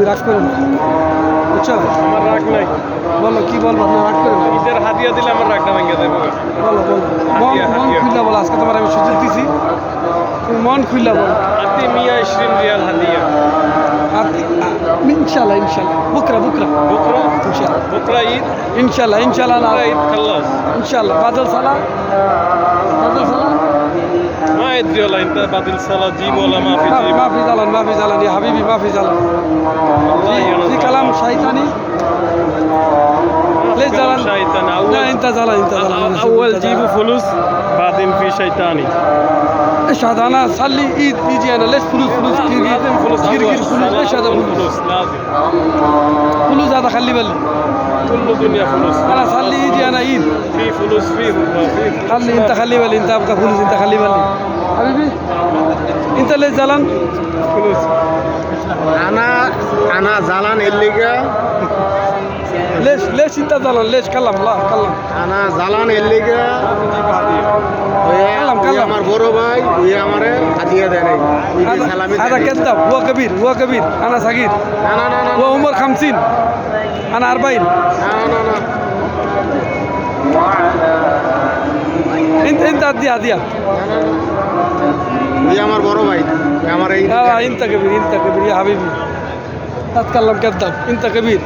রাগ করে না, বুঝছো? আমার রাগ নাই। বলো কি বলবো, আপনার রাগ করে না। ঈদের হাদিয়া দিলে আমার রাগটা ভেঙে যাবে। বলো বলো, মন মন খুললা বলো, আজকে তোমার আমি সুযোগ দিছি, তুমি মন খুললা বলো। আতি মিয়া 20 রিয়াল হাদিয়া। ইনশাল্লাহ ইনশাল্লাহ, বুকরা বুকরা بكره ইনশাল্লাহ بكره عيد. ইনশাল্লাহ ইনশাল্লাহ بكره عيد خلص. ইনশাল্লাহ। বাদল সালা বাদল সালা ما ادري والله انت بعد الصلاه جيب ولا ما في جيب. ما في زعلان ما في زعلان يا حبيبي ما في زعلان. والله انا في كلام شيطاني ليش زعلان؟ شيطان. لا انت زعلان انت زعلان. اول جيبوا فلوس بعدين في شيطاني. ايش هذا؟ انا صلي ايد يجي انا ليش فلوس فلوس لازم فلوس. كير فلوس ايش هذا فلوس؟ فلوس لازم. فلوس هذا خلي بالي. كل دنيا فلوس. انا صلي يجي انا ايد في فلوس فيه خلي انت خلي بالي، انت ابقى فلوس انت خلي بالي حبيبي. انت ليش زعلان؟ فلوس. انا زعلان الليجا. ليش انت زعلان؟ ليش؟ كلم الله كلم. انا زعلان الليجا. كلم আমার বড় ভাই ওই আমারে হাদিয়া দেয় নাই। ঈদে সালামি দেয় هذا নাই। كذاب، هو كبير هو كبير انا صغير. না না না هو عمر 50 انا 40. না না. انت ادي هديه. ওই আমার বড় ভাই আমার এই انت كبير انت كبير يا حبيبي، لا تتكلم كذاب، انت كبير.